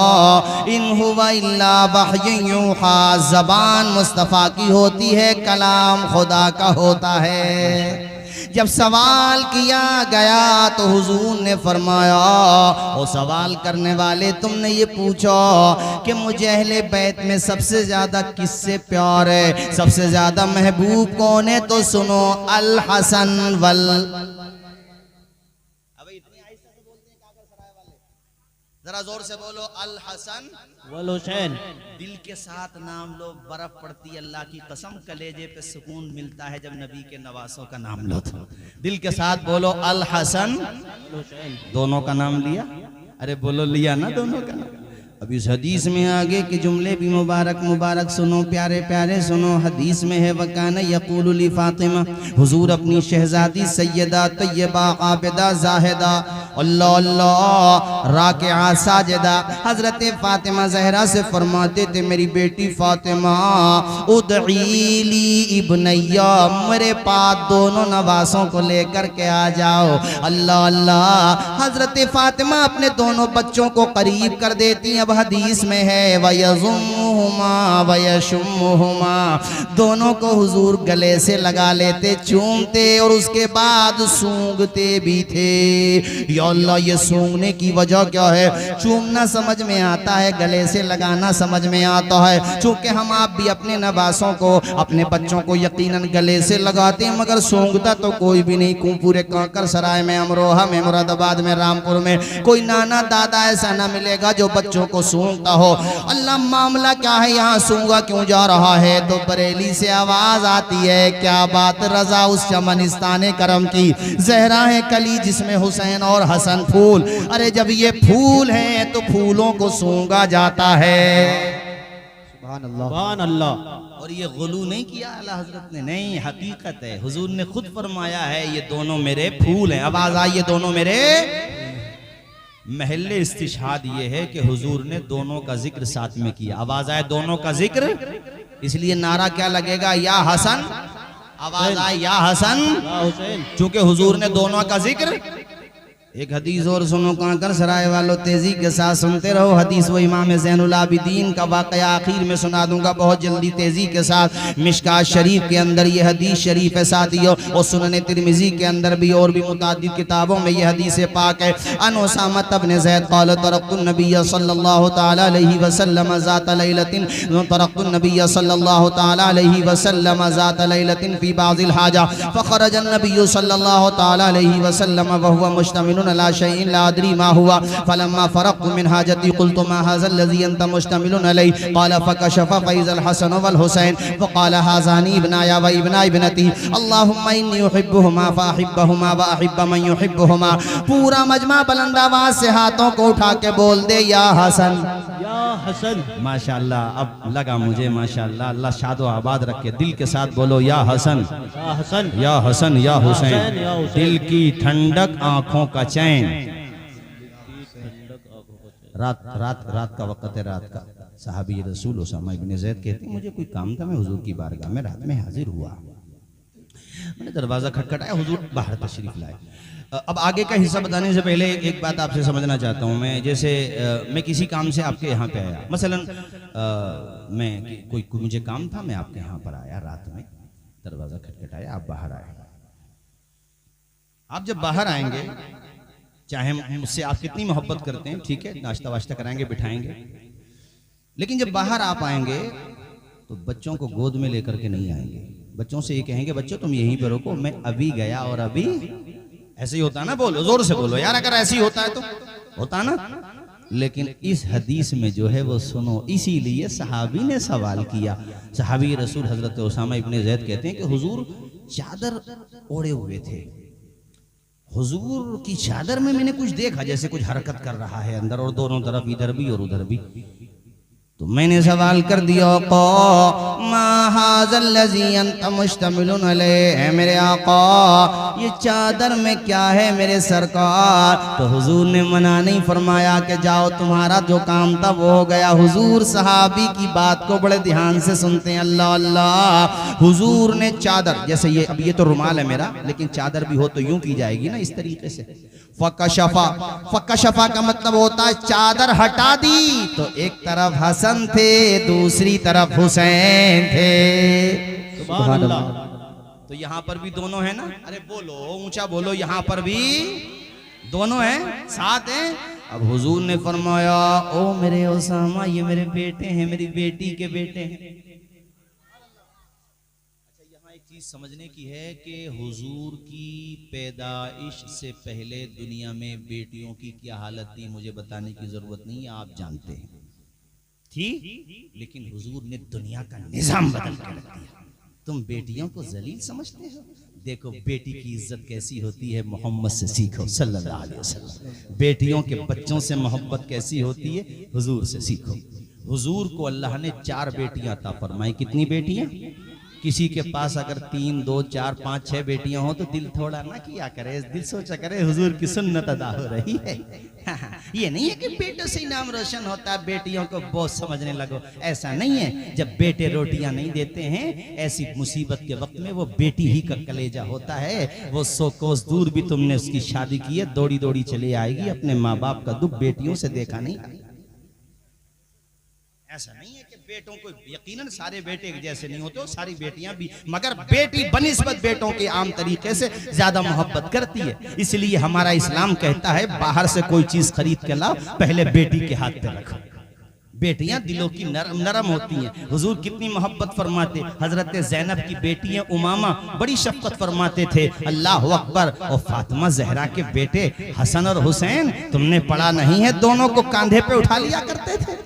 इन हुवा इल्ला वह्युन यूहा। ज़बान मुस्तफ़ा की होती है, कलाम खुदा का होता है। जब सवाल किया गया तो हुजूर ने फरमाया, ओ सवाल करने वाले, तुमने ये पूछा कि मुझे अहले बैत में सबसे ज्यादा किससे प्यार है, सबसे ज्यादा महबूब कौन है, तो सुनो, अल हसन वल। जरा जोर से बोलो, अल हसन वल हुसैन। दिल के साथ नाम लो, बर्फ पड़ती अल्लाह की कसम, कलेजे पे सुकून मिलता है जब नबी के नवासों का नाम लो। तो दिल के साथ बोलो, अल हसन हुसैन। दोनों का नाम लिया? अरे बोलो, लिया ना दोनों का नाम। अब इस हदीस में आगे के जुमले भी मुबारक मुबारक सुनो, प्यारे प्यारे सुनो। हदीस में है, वकाना यक़ूलु ली फ़ातिमा, हुजूर अपनी शहजादी सैयदा तय्यबा आबिदा जाहिदा अल्लाह अल्लाह राकिआ साजिदा हजरत फ़ातिमा ज़हरा से फरमाते थे, मेरी बेटी फ़ातिमा उदई ली इब्नैया, मेरे पास दोनों नवासों को लेकर के आ जाओ। अल्लाह अल्लाह। हजरत फ़ातिमा अपने दोनों बच्चों को करीब कर देती। अब हदीस में है, वयज़ुम्मुहुमा वयशुम्मुहुमा, दोनों को हुजूर गले से लगा लेते, चूमते और उसके बाद सूंघते भी थे। या अल्लाह, ये सूंघने की वजह क्या है? चूमना समझ में आता है, गले से लगाना समझ में आता है। चूंकि हम आप भी अपने नवासों को, अपने बच्चों को यकीनन गले से लगाते हैं, मगर सूंघता तो कोई भी नहीं। पूरे कांकर सराय में, अमरोहा में, मुरादाबाद में, रामपुर में कोई नाना दादा ऐसा ना मिलेगा जो बच्चों को सूंघता हो। अल्लाह, मामला क्या है, यहाँ सूंघा क्यों जा रहा है? तो बरेली से आवाज आती है, क्या बात रजा उस चमनिस्तान करम की, ज़हरा है कली जिसमें हुसैन और हसन फूल। अरे जब ये फूल हैं तो फूलों को सूंघा जाता है। सुभान अल्लाह, सुभान अल्लाह। और ये गुलू नहीं किया आला हजरत ने, नहीं, हकीकत है। हुजूर ने खुद फरमाया है, ये दोनों मेरे फूल हैं। आवाज आई, ये दोनों मेरे। महल्ले इस्तिशहाद ये है कि हुजूर ने दोनों का जिक्र साथ में किया। आवाज आए, दोनों का जिक्र, इसलिए नारा क्या लगेगा? या हसन। आवाज आए, या हसन, चूंकि हुजूर ने दोनों का जिक्र, एक हदीस और सुनो कांकर सराय वालों, तेजी के साथ सुनते रहो। हदीस वो इमाम ज़ैनुल आबिदीन का वाक़या आखिर में सुना दूंगा बहुत जल्दी तेजी के साथ। मिशकात शरीफ के अंदर ये हदीस शरीफ है साथियों, और सुनन तिरमिज़ी के अंदर भी और भी मुतादिद किताबों में ये हदीस पाक है। अन उसामा इब्न ज़ैद क़ाल तरक़्तु नबी सल्लल्लाहु तआला अलैहि वसल्लम ज़ात लैलतिन तरक़्तु नबी सल्लल्लाहु तआला अलैहि वसल्लम ज़ात लैलतिन फ़ी बाज़िल हाजा फ़ख़रज नबी सल्लल्लाहु तआला अलैहि वसल्लम व हुवा मुश्तमिल ला शैइन ला अदरी मा हुआ फलम्मा फ़रग़्तु मिन हाजती क़ुल्तु मा हाज़ा अल्लज़ी अंत मुश्तमिलुन अलैहि क़ाल फ़कशफ़ फ़इज़ल हसन वल हुसैन फ़क़ाल हाज़ानी इब्नाया व इब्ना इब्नती अल्लाहुम्मा इन्नी उहिब्बुहुमा फ़अहिब्बहुमा व अहिब्ब मन युहिब्बुहुमा। पूरा मजमा बुलंद आवाज़ से हाथों को उठा के बोल दे या हसन या हसन। माशाअल्लाह, अब लगा मुझे माशाअल्लाह, अल्लाह शादो आबाद रखे। दिल के साथ बोलो या हसन या हसन या हसन या हुसैन। या हुसैन। दिल की ठंडक आंखों का चैन। रात रात रात का वक्त है, रात का। सहाबी रसूल उसामा इब्न ज़ैद कहते हैं मुझे कोई काम था, मैं हुजूर की बारगाह में रात में हाजिर हुआ। मैंने दरवाज़ा खटखटाया, हुजूर बाहर तशरीफ लाए। अब आगे का हिस्सा बताने से पहले एक बात आपसे समझना चाहता हूँ मैं। जैसे मैं किसी काम से आपके यहाँ पे आया, मसलन मैं कोई मुझे काम था, मैं आपके यहाँ पर आया रात में, दरवाज़ा खटखटाया, आप बाहर आए। आप जब बाहर आएंगे, चाहे मुझसे आप कितनी मोहब्बत करते हैं, ठीक है, नाश्ता वाश्ता कराएंगे, बिठाएंगे, लेकिन जब बाहर आप आएंगे तो बच्चों को गोद में लेकर के नहीं आएंगे। बच्चों से ये कहेंगे बच्चों तुम यहीं पे रुको, मैं अभी गया और अभी। ऐसे ही होता है ना, बोलो जोर से बोलो यार, अगर ऐसे ही होता है तो होता ना। लेकिन इस हदीस में जो है वो सुनो, इसीलिए सहाबी ने सवाल किया। सहाबी रसूल हजरत उसामा इब्न ज़ैद कहते हैं कि हुजूर चादर ओढ़े हुए थे, हुजूर की चादर में मैंने कुछ देखा, जैसे कुछ हरकत कर रहा है अंदर और दोनों तरफ, इधर भी और उधर भी। तो मैंने सवाल कर दिया मा हाज़ल्लज़ी अंत मुश्तमिलुन अलैहि, मेरे आका ये चादर में क्या है मेरे सरकार। तो हुजूर ने मना नहीं फरमाया कि जाओ तुम्हारा जो काम था वो हो गया। हुजूर सहाबी की बात को बड़े ध्यान से सुनते हैं। अल्लाह अल्लाह। हुजूर ने चादर, जैसे ये अब ये तो रुमाल है मेरा, लेकिन चादर भी हो तो यूं की जाएगी ना, इस तरीके से। फ़कशफ़ा, फ़कशफ़ा का मतलब होता है चादर हटा दी। तो एक तरफ हसन थे, दूसरी तरफ हुसैन थे। सुभान अल्लाह। तो यहाँ पर भी दोनों है ना, अरे बोलो ऊंचा बोलो, यहाँ पर भी दोनों हैं, साथ हैं। अब हुजूर ने फरमाया ओ मेरे उसामा, ये मेरे बेटे हैं, मेरी बेटी के बेटे हैं। समझने की है कि हुजूर की पैदाइश से पहले दुनिया में बेटियों की क्या हालत थी, मुझे बताने की जरूरत नहीं है, आप जानते हैं थी। लेकिन हुजूर ने दुनिया का निजाम बदल कर रख दिया। तुम बेटियों को जलील समझते हो, देखो बेटी की इज्जत कैसी होती है, मोहम्मद से सीखो सल्लल्लाहु अलैहि वसल्लम। बेटियों के बच्चों से मोहब्बत कैसी होती है, हुजूर से सीखो। हुजूर को अल्लाह ने 4 बेटियां अता फरमाई। कितनी बेटियां? किसी के पास अगर 3, 2, 4, 5, 6 बेटियां हो तो दिल थोड़ा ना किया करे, दिल सोचा करे हुजूर की सुन्नत अदा हो रही है। ये नहीं है कि बेटों से ही नाम रोशन होता है, बेटियों को बोझ समझने लगो, ऐसा नहीं है। जब बेटे रोटियां नहीं देते हैं, ऐसी मुसीबत के वक्त में वो बेटी ही का कलेजा होता है। वो 100 कोस दूर भी तुमने उसकी शादी की है, दौड़ी दौड़ी चली आएगी। अपने माँ बाप का दुख बेटियों से देखा नहीं। ऐसा नहीं है कि बेटों को, यकीनन सारे बेटे जैसे नहीं होते, सारी बेटियां भी, मगर बेटी बनिस्बत बेटों के आम तरीके से ज्यादा मोहब्बत करती है। इसलिए हमारा इस्लाम कहता है बाहर से कोई चीज खरीद के लाओ, पहले बेटी के हाथ पे रखो। बेटियां दिलों की नरम होती हैं। हुजूर कितनी मोहब्बत फरमाते। हजरत ज़ैनब की बेटी है उमामा, बड़ी शफकत फरमाते थे। अल्लाह अकबर। और फातिमा जहरा के बेटे हसन और हुसैन, तुमने पढ़ा नहीं है, दोनों को कांधे पे उठा लिया करते थे।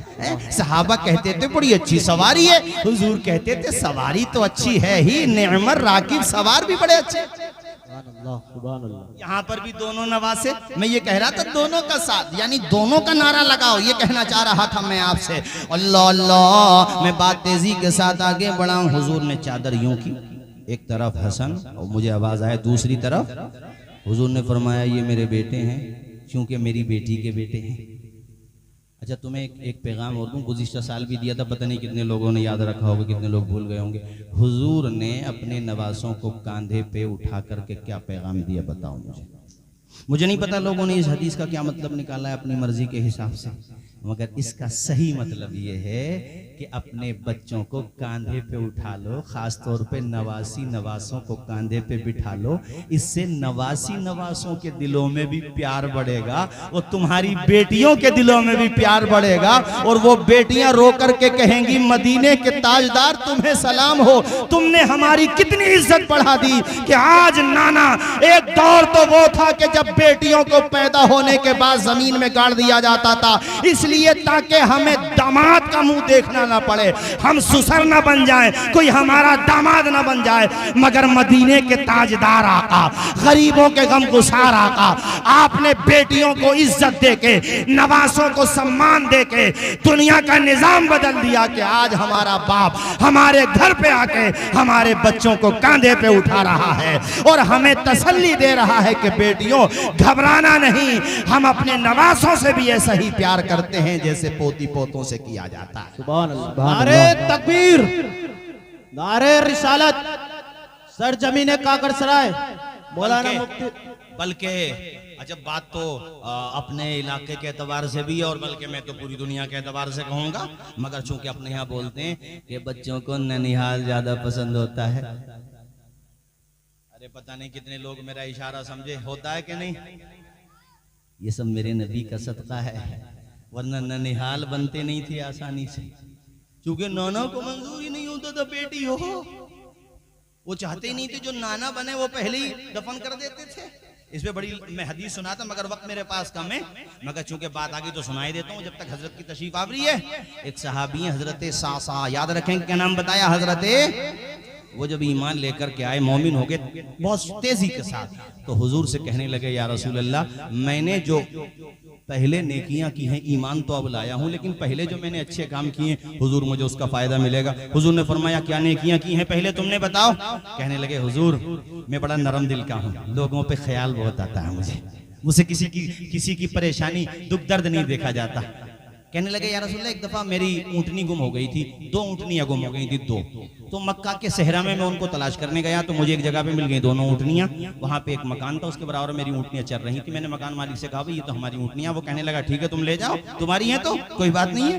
सहाबा कहते थे बड़ी अच्छी सवारी है, हुजूर कहते थे सवारी तो अच्छी है ही, नेमर राकिब सवार भी बड़े अच्छे। यहाँ पर भी दोनों नवासे। मैं ये कह रहा था दोनों का साथ, यानी दोनों का नारा लगाओ, ये कहना चाह रहा था मैं आपसे। अल्लाह अल्लाह। मैं बात तेजी के साथ आगे बढ़ाऊं। हुजूर ने चादर यूं की, एक तरफ हसन और मुझे आवाज आया दूसरी तरफ। हुजूर ने फरमाया ये मेरे बेटे हैं, क्योंकि मेरी बेटी के बेटे हैं। अच्छा तुम्हें एक पैगाम और दूं, गुज़िश्ता साल भी दिया था, पता नहीं कितने लोगों ने याद रखा होगा, कितने लोग भूल गए होंगे। हुजूर ने अपने नवासों को कांधे पे उठा करके क्या पैगाम दिया, बताओ मुझे। मुझे नहीं पता लोगों ने इस हदीस का क्या मतलब निकाला है अपनी मर्जी के हिसाब से, मगर इसका सही मतलब ये है कि अपने बच्चों को कांधे पे उठा लो, खास तौर पे नवासी नवासों को कांधे पे बिठा लो। इससे नवासी नवासों के दिलों में भी प्यार बढ़ेगा, और तुम्हारी बेटियों के दिलों में भी प्यार बढ़ेगा, और वो बेटियां रो करके कहेंगी मदीने के ताजदार तुम्हें सलाम हो, तुमने हमारी कितनी इज्जत बढ़ा दी कि आज नाना। एक दौर तो वो था कि जब बेटियों को पैदा होने के बाद जमीन में गाड़ दिया जाता था, इसलिए ताकि हमें दामाद का मुंह देखना ना पड़े, हम ससुर ना बन जाएं, कोई हमारा दामाद ना बन जाए। मगर मदीने के ताजदार आका, गरीबों के गमगुसार आका, आपने बेटियों को इज्जत देके, नवासों को सम्मान देके दुनिया का निजाम बदल दिया कि आज हमारा बाप हमारे घर पे आके हमारे बच्चों को कांधे पे उठा रहा है और हमें तसल्ली दे रहा है कि बेटियों घबराना नहीं, हम अपने नवासों से भी ऐसा ही प्यार करते हैं जैसे पोती पोतों से किया जाता है। सुभान अल्लाह। सुभान नारे अल्लाह। तकबीर, नारे रिसालत, सर जमीने काकर सराय, मौलाना मुफ्ती। बल्कि अजब बात तो अपने इलाके के एतबार से भी है, और बल्कि मैं तो पूरी दुनिया के एतबार से कहूँगा, मगर चूंकि अपने यहाँ बोलते हैं कि बच्चों को ननिहाल ज्यादा पसंद होता है। अरे पता नहीं कितने लोग मेरा इशारा समझे, होता है कि नहीं? ये सब मेरे नबी का सदका है, वरना ननिहाल बनते नहीं थे आसानी से। चूंकि नाना को मंजूर ही नहीं होता था बेटी हो, वो चाहते ही नहीं थे जो नाना बने वो पहले ही दफन कर देते थे। इस पे बड़ी मैं हदीस सुनाता, मगर वक्त मेरे पास कम है, मगर चूंकि बात आगे तो सुनाई देता हूँ जब तक हजरत की तशरीफ आवरी है। एक सहाबी है हजरत सासा, याद रखें क्या नाम बताया? हजरत। वो जब ईमान लेकर के आए, मोमिन हो गए बहुत तेजी के साथ, तो हुजूर से कहने लगे या रसूल अल्लाह, मैंने जो पहले नेकियां की हैं, ईमान तो अब लाया हूं, लेकिन पहले जो मैंने अच्छे काम किए हुजूर मुझे उसका फायदा मिलेगा। हुजूर ने फरमाया क्या नेकियां की हैं पहले तुमने बताओ? कहने लगे हुजूर मैं बड़ा नरम दिल का हूं, लोगों पे ख्याल बहुत आता है मुझसे किसी की परेशानी दुख दर्द नहीं देखा जाता। कहने लगे या रसूलल्लाह एक दफा मेरी ऊंटनी गुम हो गई थी, 2 ऊंटनियां गुम हो गई थी, 2। तो मक्का के सहरा में मैं उनको तलाश करने गया, तो मुझे एक जगह पे मिल गई दोनों ऊंटनियां। वहां पे एक मकान था, उसके बराबर मेरी ऊंटनियां चल रही थी। मैंने मकान मालिक से कहा भाई ये तो हमारी ऊंटनियां। वो कहने लगा ठीक है तुम ले जाओ, तुम्हारी है तो कोई बात नहीं है।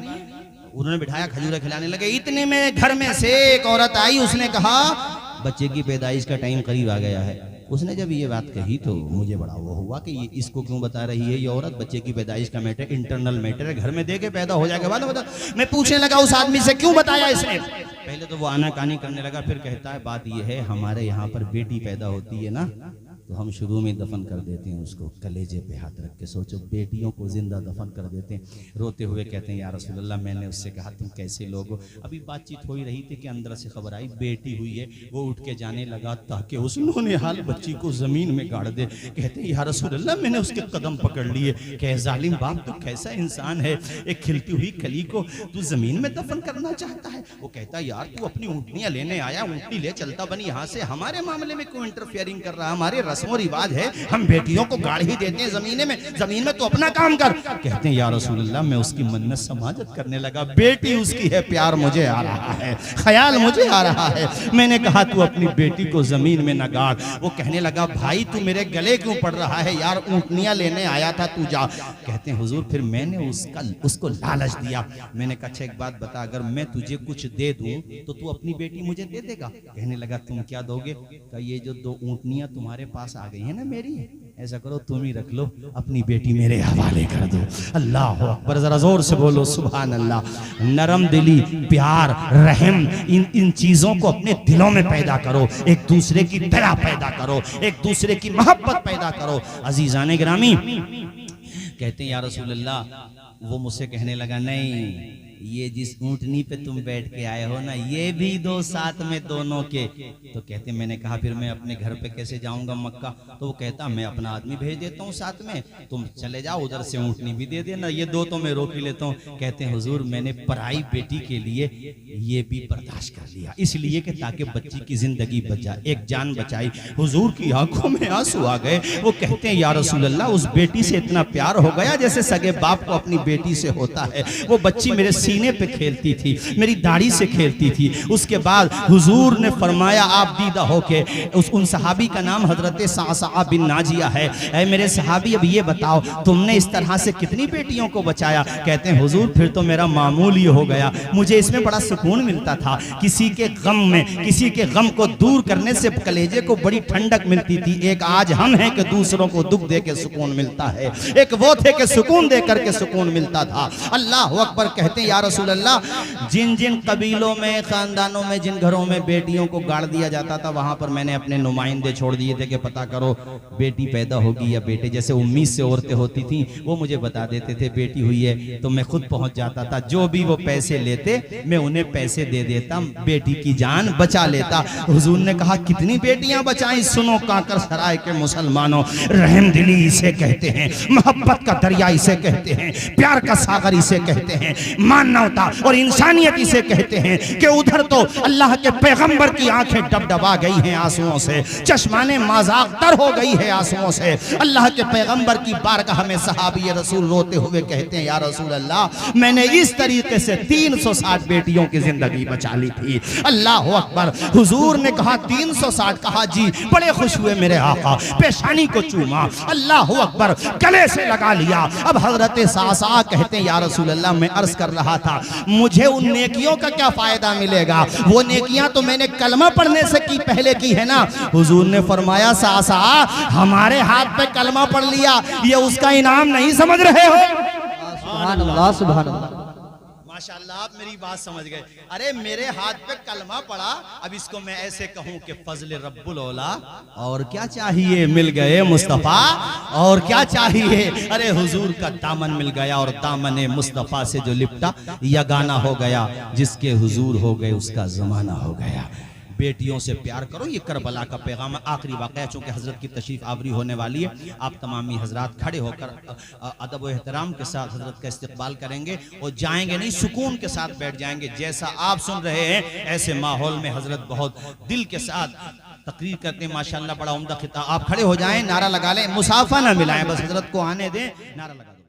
उन्होंने बिठाया, खजूरें खिलाने लगे। इतने में घर में से एक औरत आई, उसने कहा बच्चे की पैदाइश का टाइम करीब आ गया है। उसने जब ये बात कही तो मुझे बड़ा वो हुआ कि ये इसको क्यों बता रही है ये औरत? बच्चे की पैदाइश का मैटर इंटरनल मैटर है, घर में दे के पैदा हो जाएगा बाद में बता। मैं पूछने लगा उस आदमी से क्यों बताया इसने? पहले तो वो आनाकानी करने लगा, फिर कहता है बात ये है हमारे यहाँ पर बेटी पैदा होती है ना, तो हम शुरू में दफन कर देते हैं उसको, कलेजे पे हाथ रख के। सोचो बेटियों को जिंदा दफन कर देते हैं। रोते हुए कहते हैं या रसूल अल्लाह मैंने उससे कहा तुम कैसे लोग हो? अभी बातचीत हो ही रही थी कि अंदर से खबर आई बेटी हुई है। वो उठ के जाने लगा ताकि उसने हाल बच्ची को जमीन में गाड़ दे। कहते हैं या रसूल अल्लाह मैंने उसके कदम पकड़ लिए। कहे जालिम बाप तो कैसा इंसान है, एक खिलती हुई कली को तू जमीन में दफन करना चाहता है? वो कहता यार तू अपनी ऊँटनियां लेने आया, ऊँटनी ले चलता बनी यहाँ से, हमारे मामले में क्यों इंटरफेयरिंग कर रहा है? हमारे रस्म और रिवाज है, हम बेटियों को गाड़ ही देते हैं जमीन में तो अपना काम कर। कहते हैं या रसूल अल्लाह मैं उसकी मन्नत समाजत करने लगा, बेटी उसकी है, प्यार मुझे आ रहा है, ख्याल मुझे आ रहा है। मैंने कहा तू अपनी बेटी को जमीन में न गाड़। वो कहने लगा भाई तू मेरे गले क्यों पड़ रहा है यार, ऊँटनियां लेने आया था तू जा। कहते हैं हुजूर फिर मैंने उसको लालच दिया। मैंने कहा अच्छा एक बात बता, अगर मैं तुझे कुछ दे दूं तो तू अपनी बेटी मुझे दे देगा? कहने लगा तुम क्या दोगे? कहा ये जो 2 ऊँटनियां तुम्हारे पास आ गई है ना मेरी, ऐसा करो तुम ही रख लो, अपनी बेटी मेरे हवाले कर दो। अल्लाह अकबर, जरा जोर से बोलो सुभान अल्लाह। नरम दिली, प्यार, रहम, इन चीजों को अपने दिलों में पैदा करो, एक दूसरे की दया पैदा करो, एक दूसरे की मोहब्बत पैदा करो। अजीजाने गिरामी कहते हैं या रसूल अल्लाह, वो मुझसे कहने लगा नहीं ये जिस ऊँटनी पे तुम बैठ के आए हो ना ये भी 2 साथ में दोनों के। तो कहते मैंने कहा फिर मैं अपने घर पे कैसे जाऊंगा मक्का? तो वो कहता मैं अपना आदमी भेज देता हूँ साथ में, तुम चले जाओ उधर से ऊँटनी भी दे देना, ये 2 तो मैं रोक ही लेता हूँ। कहते हैं हुजूर मैंने पराई बेटी के लिए ये भी बर्दाश्त कर लिया, इसलिए कि ताकि बच्ची की जिंदगी बच जाए, एक जान बचाई। हुजूर की आंखों में आंसू आ गए। वो कहते हैं या रसूल अल्लाह उस बेटी से इतना प्यार हो गया जैसे सगे बाप को अपनी बेटी से होता है। वो बच्ची मेरे सीने पे खेलती थी, मेरी दाढ़ी से खेलती थी। उसके बाद हुजूर ने फरमाया, आप दीदा होके, उन सहाबी का नाम हजरत सासा बिन नाजिया है। ऐ मेरे सहाबी, अब ये बताओ तुमने इस तरह से कितनी बेटियों को बचाया? कहते हैं हुजूर फिर तो मेरा मामूल ही हो गया, मुझे इसमें बड़ा सुकून मिलता था। किसी के गम में, किसी के गम को दूर करने से कलेजे को बड़ी ठंडक मिलती थी। एक आज हम हैं कि दूसरों को दुख दे के सुकून मिलता है, एक वो थे कि सुकून दे करके सुकून मिलता था। अल्लाह अकबर। कहते हैं या रसूल अल्लाह, जिन जिन कबीलों में, खानदानों में, जिन घरों में बेटियों को गाड़ दिया जाता था, वहां पर मैंने अपने नुमाइंदे छोड़ दिए थे कि पता करो बेटी पैदा होगी या बेटे। जैसे 19 से औरतें होती थी, वो मुझे बता देते थे बेटी हुई है, तो मैं खुद पहुंच जाता था। जो भी वो पैसे लेते मैं उन्हें पैसे दे देता, बेटी की जान बचा लेता। हुजूर ने कहा कितनी बेटियां बचाई? सुनो काकर सराय के मुसलमानों, रहमदिली इसे कहते हैं, मोहब्बत का दरिया इसे कहते हैं, प्यार का सागर इसे कहते हैं, मानवता और इंसानियत इसे कहते हैं। कि उधर तो अल्लाह के पैगंबर की आंखें डबडबा गई हैं आंसुओं से, चश्माने मजाक तर हो गई है आंसुओं से। अल्लाह के पैगंबर की बारगाह में सहाबी रसूल रोते हुए कहते हैं, या रसूल अल्लाह, मैंने इस तरीके से 360 बेटियों की जिंदगी बचा ली थी। अल्लाह अकबर। हुजूर ने कहा 360? कहा जी। बड़े खुश हुए मेरे आका, पेशानी को चूमा, अल्लाह अकबर, गले से लगा लिया। अब हजरत सासा कहते हैं, या रसूल अल्लाह, मैं अर्ज कर रहा था मुझे उन नेकियों का क्या फायदा मिलेगा? वो नेकियां तो मैंने कलमा पढ़ने से की पहले की है ना। हुजूर ने फरमाया, सासा हमारे हाथ पे कलमा पढ़ लिया, ये उसका इनाम नहीं समझ रहे हो? सुभान अल्लाह, सुभान अल्लाह। माशाअल्लाह, आप मेरी बात समझ गए। अरे मेरे हाथ पे कलमा पड़ा, अब इसको मैं ऐसे कहूं कि फजल रब्बुल औला, और क्या चाहिए? मिल गए मुस्तफा, और क्या चाहिए? अरे हुजूर का दामन मिल गया, और दामन मुस्तफा से जो लिपटा यगाना हो गया, जिसके हुजूर हो गए उसका जमाना हो गया। बेटियों से प्यार करो, ये करबला का पैगाम। आखिरी वाक़या, चूँकि हज़रत की तशरीफ़ आवरी होने वाली है, आप तमामी हज़रात खड़े होकर अदब व एहतराम के साथ हज़रत का इस्तकबाल करेंगे और जाएंगे नहीं, सुकून के साथ बैठ जाएंगे। जैसा आप सुन रहे हैं ऐसे माहौल में हज़रत बहुत दिल के साथ तकरीर करते हैं। माशाअल्लाह, बड़ा उम्दा खिताब। आप खड़े हो जाएं, नारा लगा लें, मुसाफा ना मिलाएं, बस हज़रत को आने दें, नारा लगा दें।